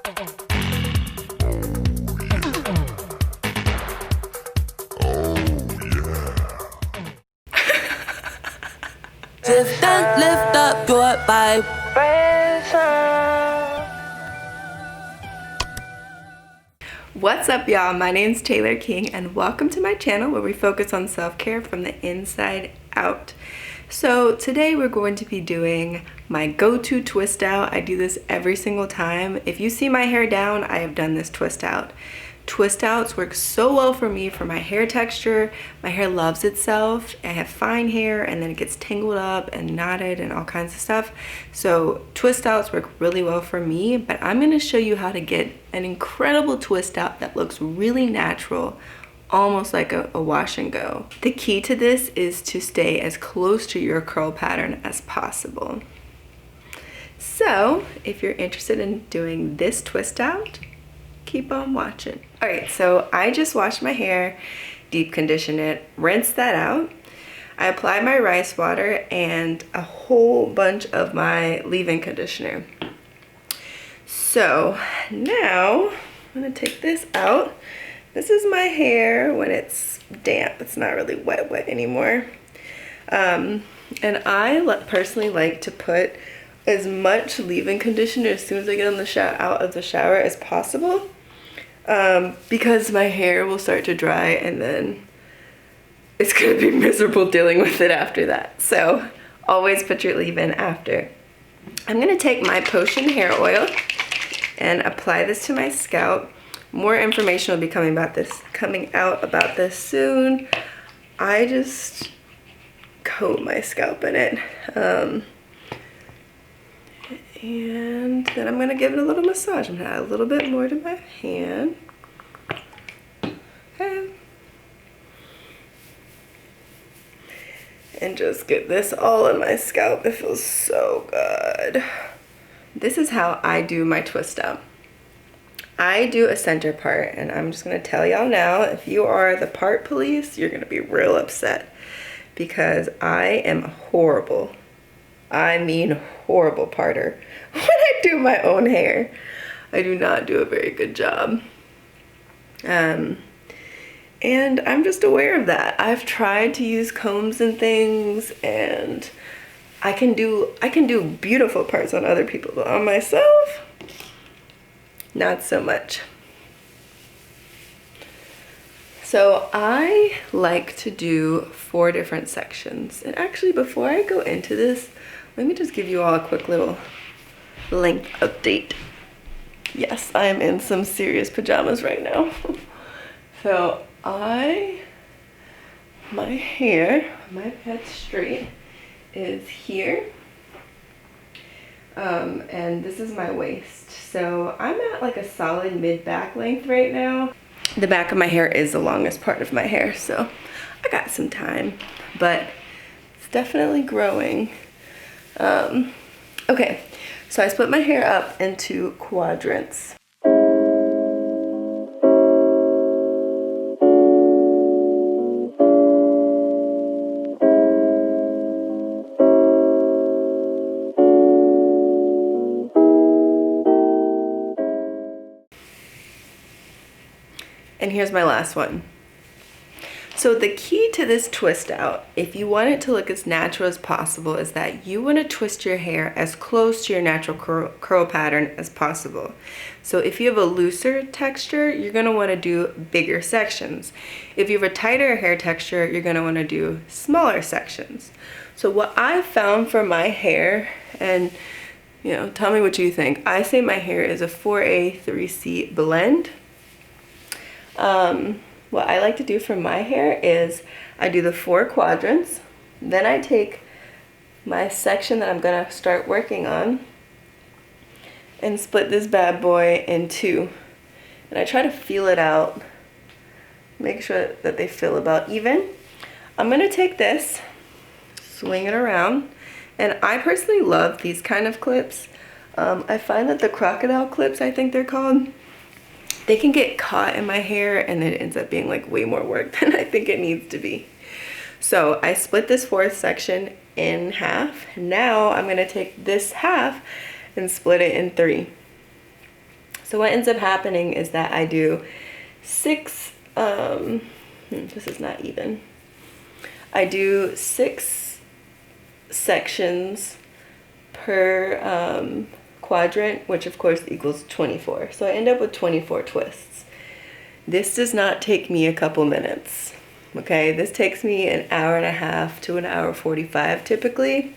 Lift and lift up your vibration. What's up, y'all? My name's Taylor King, and welcome to my channel where we focus on self-care from the inside out. So today we're going to be doing my go-to twist out. I do this every single time. If you see my hair down, I have done this twist out. Twist outs work so well for me for my hair texture. My hair loves itself. I have fine hair and then it gets tangled up and knotted and all kinds of stuff. So twist outs work really well for me, but I'm gonna show you how to get an incredible twist out that looks really natural, almost like a wash and go. The key to this is to stay as close to your curl pattern as possible. So if you're interested in doing this twist out, keep on watching. All right, so I just washed my hair, deep conditioned it, rinsed that out. I applied my rice water and a whole bunch of my leave-in conditioner. So now I'm gonna take this out. This is my hair when it's damp. It's not really wet anymore. And I personally like to put as much leave-in conditioner as soon as I get on the out of the shower as possible. Because my hair will start to dry and then it's gonna be miserable dealing with it after that. So always put your leave-in after. I'm gonna take my Potion hair oil and apply this to my scalp. More information will be coming out about this soon. I just coat my scalp in it. And then I'm gonna give it a little massage. I'm gonna add a little bit more to my hand. Okay. And just get this all in my scalp. It feels so good. This is how I do my twist out. I do a center part, and I'm just gonna tell y'all now, if you are the part police, you're gonna be real upset because I am horrible. I mean horrible parter when I do my own hair. I do not do a very good job. And I'm just aware of that. I've tried to use combs and things, and I can do beautiful parts on other people, but on myself, not so much. So I like to do 4 different sections. And actually, before I go into this, let me just give you all a quick little length update. Yes, I am in some serious pajamas right now. So my hair, my pet straight is here. And this is my waist. So I'm at like a solid mid-back length right now. The back of my hair is the longest part of my hair, so I got some time, but it's definitely growing. Okay, so I split my hair up into quadrants. And here's my last one. So the key to this twist out, if you want it to look as natural as possible, is that you want to twist your hair as close to your natural curl pattern as possible. So if you have a looser texture, you're going to want to do bigger sections. If you have a tighter hair texture, you're going to want to do smaller sections. So what I found for my hair, and you know, tell me what you think. I say my hair is a 4A 3C blend. What I like to do for my hair is I do the 4 quadrants, then I take my section that I'm gonna start working on and split this bad boy in 2. And I try to feel it out, make sure that they feel about even. I'm gonna take this, swing it around, and I personally love these kind of clips. I find that the crocodile clips, I think they're called, they can get caught in my hair and it ends up being like way more work than I think it needs to be. So I split this 4th section in half. Now I'm gonna take this half and split it in 3. So what ends up happening is that I do 6, this is not even. I do 6 sections per quadrant, which of course equals 24. So I end up with 24 twists. This does not take me a couple minutes, okay? This takes me an hour and a half to an hour 45 typically,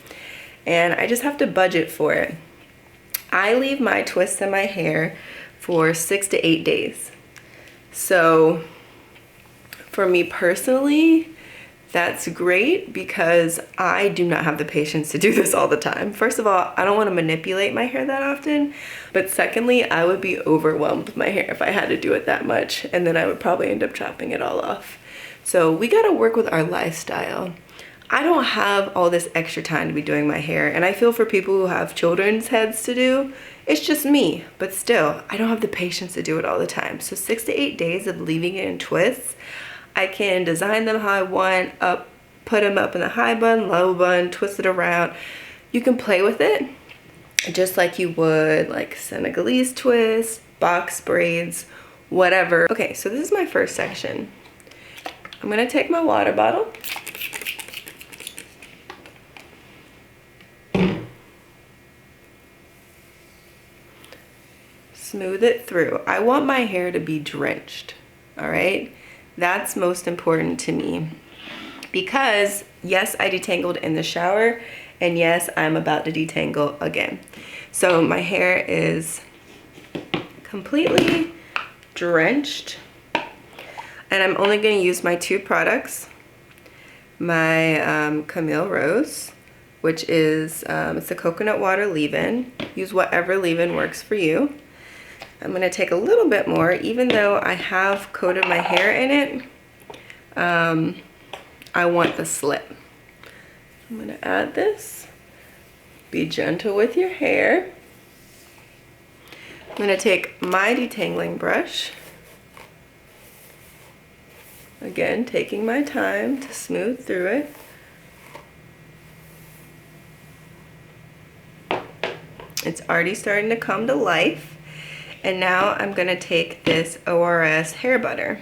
and I just have to budget for it. I leave my twists in my hair for 6 to 8 days. So for me personally, that's great because I do not have the patience to do this all the time. First of all, I don't want to manipulate my hair that often. But secondly, I would be overwhelmed with my hair if I had to do it that much. And then I would probably end up chopping it all off. So we got to work with our lifestyle. I don't have all this extra time to be doing my hair. And I feel for people who have children's heads to do, it's just me. But still, I don't have the patience to do it all the time. So 6 to 8 days of leaving it in twists, I can design them how I want, put them up in the high bun, low bun, twist it around. You can play with it just like you would like Senegalese twists, box braids, whatever. Okay, so this is my first section. I'm gonna take my water bottle. Smooth it through. I want my hair to be drenched, all right? That's most important to me because yes, I detangled in the shower and yes, I'm about to detangle again. So my hair is completely drenched and I'm only going to use my 2 products. My Camille Rose, which is, it's a coconut water leave-in. Use whatever leave-in works for you. I'm gonna take a little bit more, even though I have coated my hair in it. I want the slip. I'm gonna add this. Be gentle with your hair. I'm gonna take my detangling brush. Again, taking my time to smooth through it. It's already starting to come to life. And now I'm gonna take this ORS Hair Butter.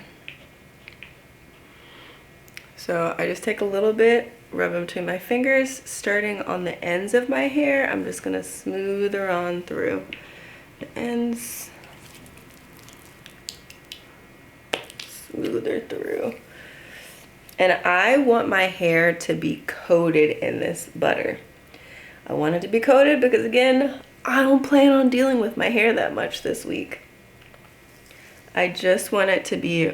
So I just take a little bit, rub them between my fingers, starting on the ends of my hair. I'm just gonna smooth her on through the ends. Smooth her through. And I want my hair to be coated in this butter. I want it to be coated because again, I don't plan on dealing with my hair that much this week. I just want it to be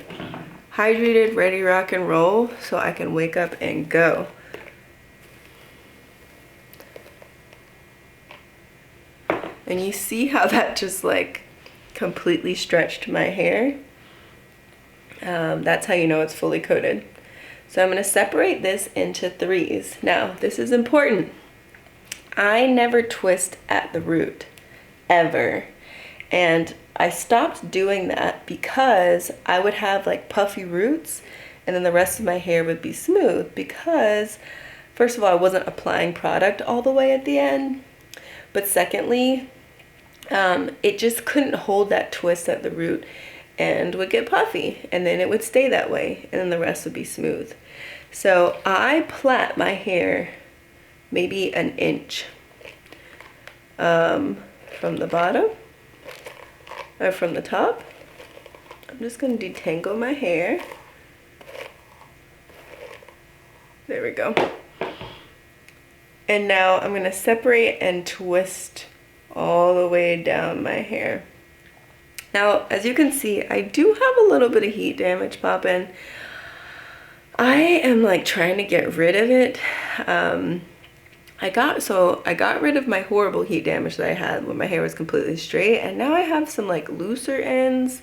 hydrated, ready, rock and roll so I can wake up and go. And you see how that just like completely stretched my hair? That's how you know it's fully coated. So I'm gonna separate this into 3s. Now, this is important. I never twist at the root, ever. And I stopped doing that because I would have like puffy roots and then the rest of my hair would be smooth because first of all, I wasn't applying product all the way at the end. But secondly, it just couldn't hold that twist at the root and would get puffy and then it would stay that way and then the rest would be smooth. So I plait my hair maybe an inch from the bottom or from the top. I'm just going to detangle my hair. There we go. And now I'm going to separate and twist all the way down my hair. Now, as you can see, I do have a little bit of heat damage popping. I am like trying to get rid of it. I got rid of my horrible heat damage that I had when my hair was completely straight, and now I have some like looser ends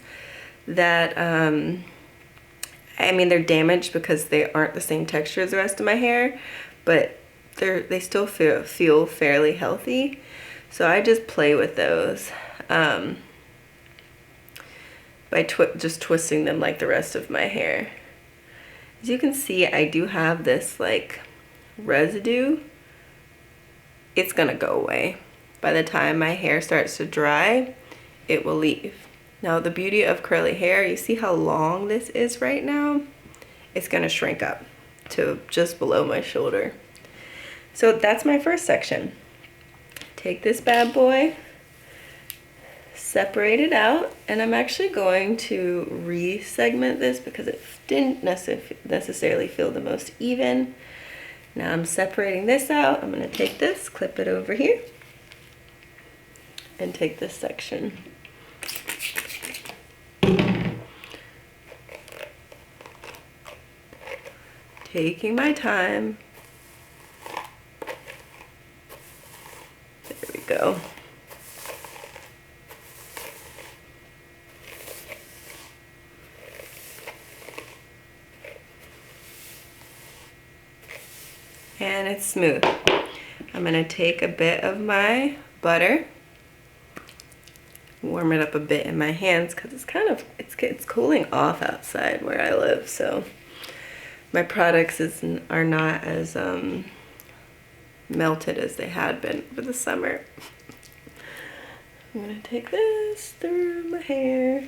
that I mean they're damaged because they aren't the same texture as the rest of my hair, but they still feel fairly healthy. So I just play with those by just twisting them like the rest of my hair. As you can see, I do have this like residue. It's gonna go away. By the time my hair starts to dry, it will leave. Now the beauty of curly hair, you see how long this is right now? It's gonna shrink up to just below my shoulder. So that's my first section. Take this bad boy, separate it out, and I'm actually going to re-segment this because it didn't necessarily feel the most even. Now I'm separating this out. I'm gonna take this, clip it over here, and take this section. Taking my time. There we go. And it's smooth. I'm gonna take a bit of my butter, warm it up a bit in my hands because it's cooling off outside where I live, so my products are not as melted as they had been for the summer. I'm gonna take this through my hair,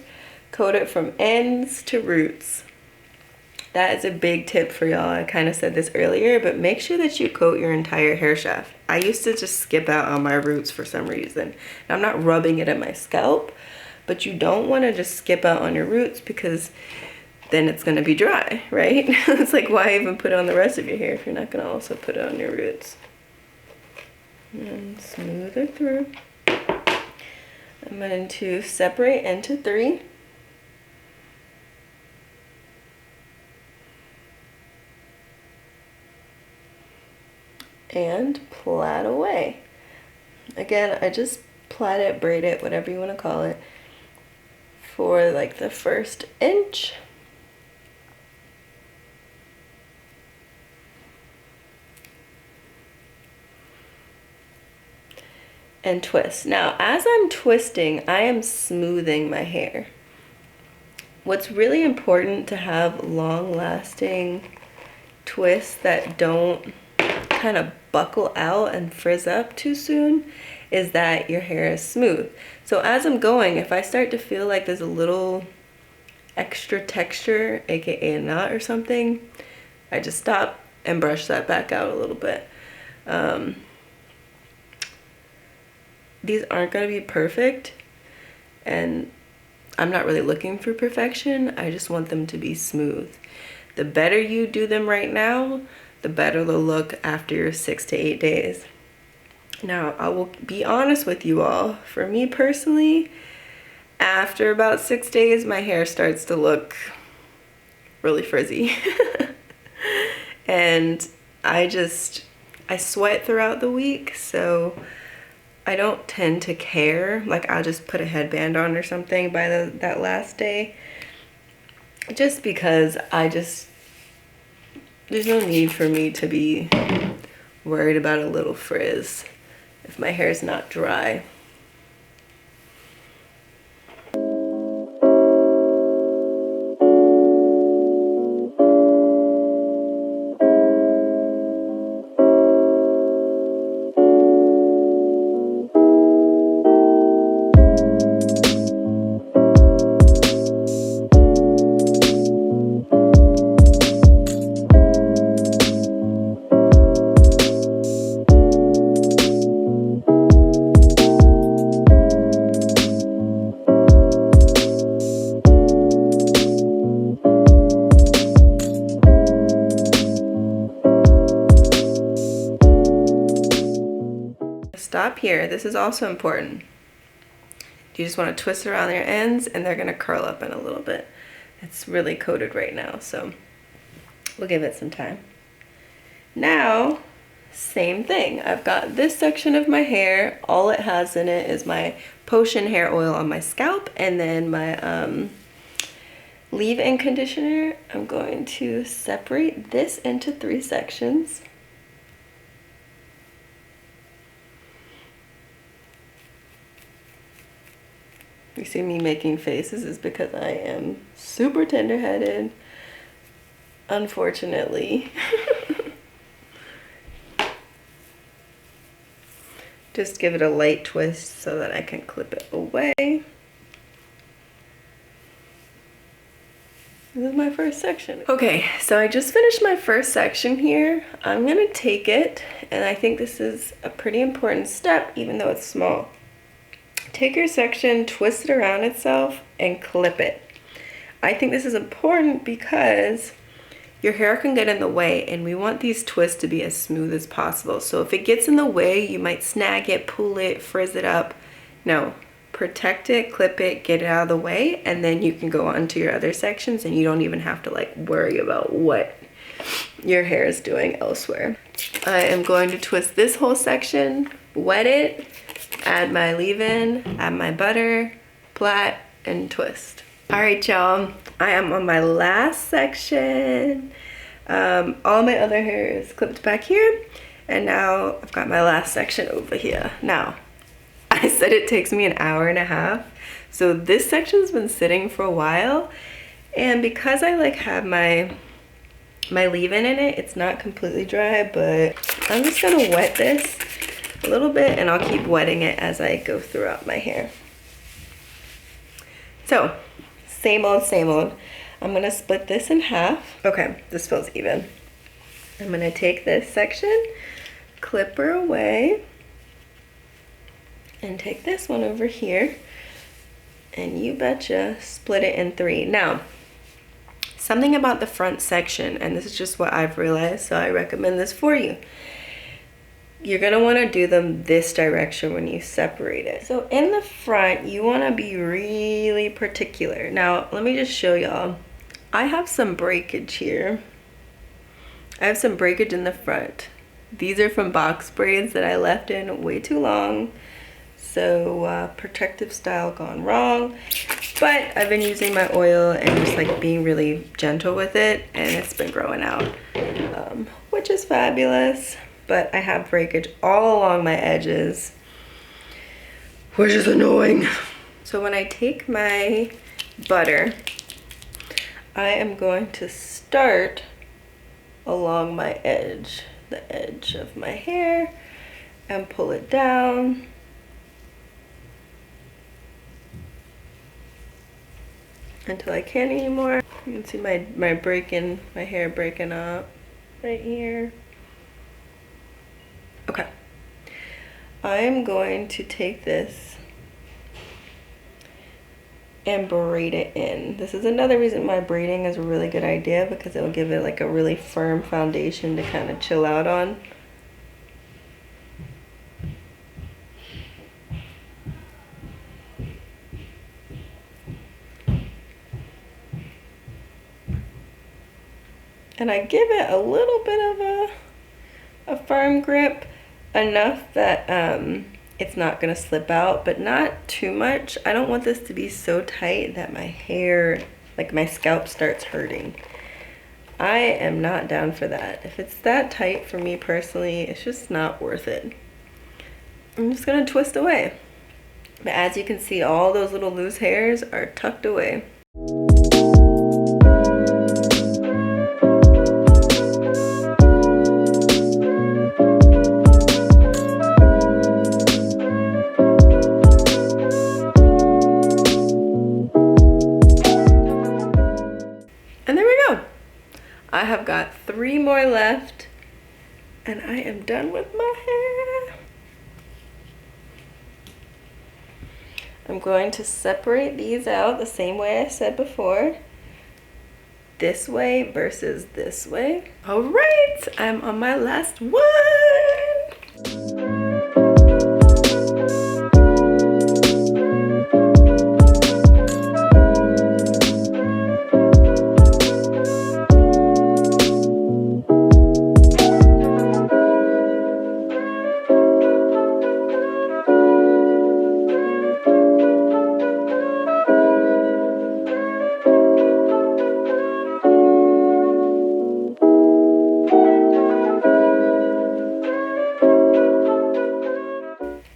coat it from ends to roots. That is a big tip for y'all. I kind of said this earlier, but make sure that you coat your entire hair shaft. I used to just skip out on my roots for some reason. Now, I'm not rubbing it at my scalp, but you don't want to just skip out on your roots because then it's going to be dry, right? It's like, why even put it on the rest of your hair if you're not going to also put it on your roots? And smooth it through. I'm going to separate into 3. And plait away. Again, I just plait it, braid it, whatever you want to call it, for like the first inch. And twist. Now, as I'm twisting, I am smoothing my hair. What's really important to have long-lasting twists that don't kind of buckle out and frizz up too soon is that your hair is smooth. So as I'm going, if I start to feel like there's a little extra texture, aka a knot or something, I just stop and brush that back out a little bit. These aren't going to be perfect, and I'm not really looking for perfection. I just want them to be smooth. The better you do them right now, the better they'll look after 6 to 8 days. Now, I will be honest with you all. For me personally, after about 6 days, my hair starts to look really frizzy. And I sweat throughout the week, so I don't tend to care. Like, I'll just put a headband on or something by that last day. Just because there's no need for me to be worried about a little frizz if my hair is not dry. Stop here. This is also important. You just want to twist around your ends and they're going to curl up in a little bit. It's really coated right now, so we'll give it some time. Now, same thing. I've got this section of my hair. All it has in it is my potion hair oil on my scalp and then my leave-in conditioner. I'm going to separate this into 3 sections. You see me making faces is because I am super tender-headed, unfortunately. Just give it a light twist so that I can clip it away. This is my first section. Okay, so I just finished my first section here. I'm gonna take it, and I think this is a pretty important step, even though it's small. Take your section, twist it around itself, and clip it. I think this is important because your hair can get in the way, and we want these twists to be as smooth as possible. So if it gets in the way, you might snag it, pull it, frizz it up. No. Protect it, clip it, get it out of the way, and then you can go on to your other sections and you don't even have to like worry about what your hair is doing elsewhere. I am going to twist this whole section, wet it, add my leave-in, add my butter, plait, and twist. All right, y'all, I am on my last section. All my other hair is clipped back here, and now I've got my last section over here. Now, I said it takes me an hour and a half. So this section's been sitting for a while. And because I like have my leave-in in it, it's not completely dry, but I'm just gonna wet this a little bit and I'll keep wetting it as I go throughout my hair. So, same old, same old. I'm gonna split this in half. Okay, this feels even. I'm gonna take this section, clip her away, and take this one over here, and you betcha split it in 3. Now, something about the front section, and this is just what I've realized, so I recommend this for you. You're gonna wanna do them this direction when you separate it. So in the front, you wanna be really particular. Now, let me just show y'all. I have some breakage here. I have some breakage in the front. These are from box braids that I left in way too long. So protective style gone wrong, but I've been using my oil and just like being really gentle with it, and it's been growing out, which is fabulous. But I have breakage all along my edges, which is annoying. So when I take my butter, I am going to start along my edge, the edge of my hair, and pull it down. Until I can't anymore. You can see my hair breaking up right here. Okay. I am going to take this and braid it in. This is another reason why braiding is a really good idea, because it will give it like a really firm foundation to kind of chill out on. And I give it a little bit of a firm grip, enough that it's not gonna slip out, but not too much. I don't want this to be so tight that my hair, like my scalp, starts hurting. I am not down for that. If it's that tight for me personally, it's just not worth it. I'm just gonna twist away. But as you can see, all those little loose hairs are tucked away. And there we go. I have got 3 more left, and I am done with my hair. I'm going to separate these out the same way I said before. This way versus this way. All right, I'm on my last one.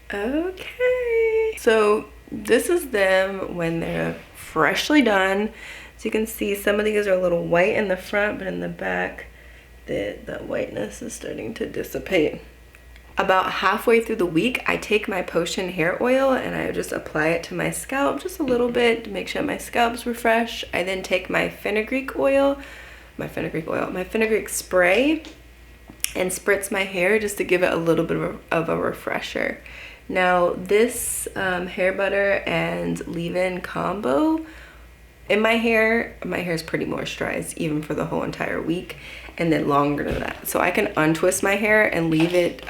Okay, so this is them when they're freshly done. So you can see some of these are a little white in the front, but in the back, the whiteness is starting to dissipate. about halfway through the week, I take my potion hair oil and I just apply it to my scalp just a little bit to make sure my scalp's refreshed. I then take my fenugreek spray and spritz my hair just to give it a little bit of a refresher. Now this hair butter and leave-in combo in my hair is pretty moisturized even for the whole entire week, and then longer than that. So I can untwist my hair and leave it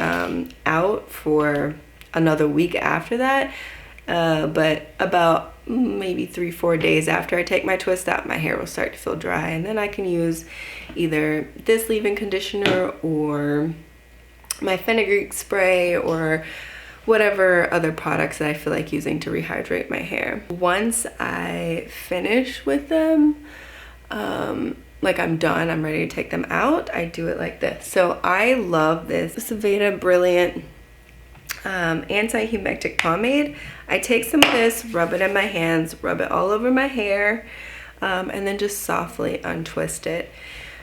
out for another week after that. But about maybe 3-4 days after I take my twist out, my hair will start to feel dry, and then I can use either this leave-in conditioner or my fenugreek spray or whatever other products that I feel like using to rehydrate my hair. Once I finish with them, like I'm done, I'm ready to take them out, I do it like this. So I love this Aveda Brilliant Anti-Humectant Pomade. I take some of this, rub it in my hands, rub it all over my hair, and then just softly untwist it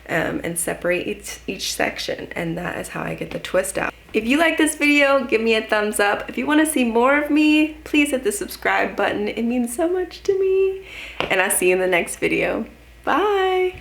and separate each section, and that is how I get the twist out. If you like this video, give me a thumbs up. If you want to see more of me, please hit the subscribe button. It means so much to me. And I'll see you in the next video. Bye!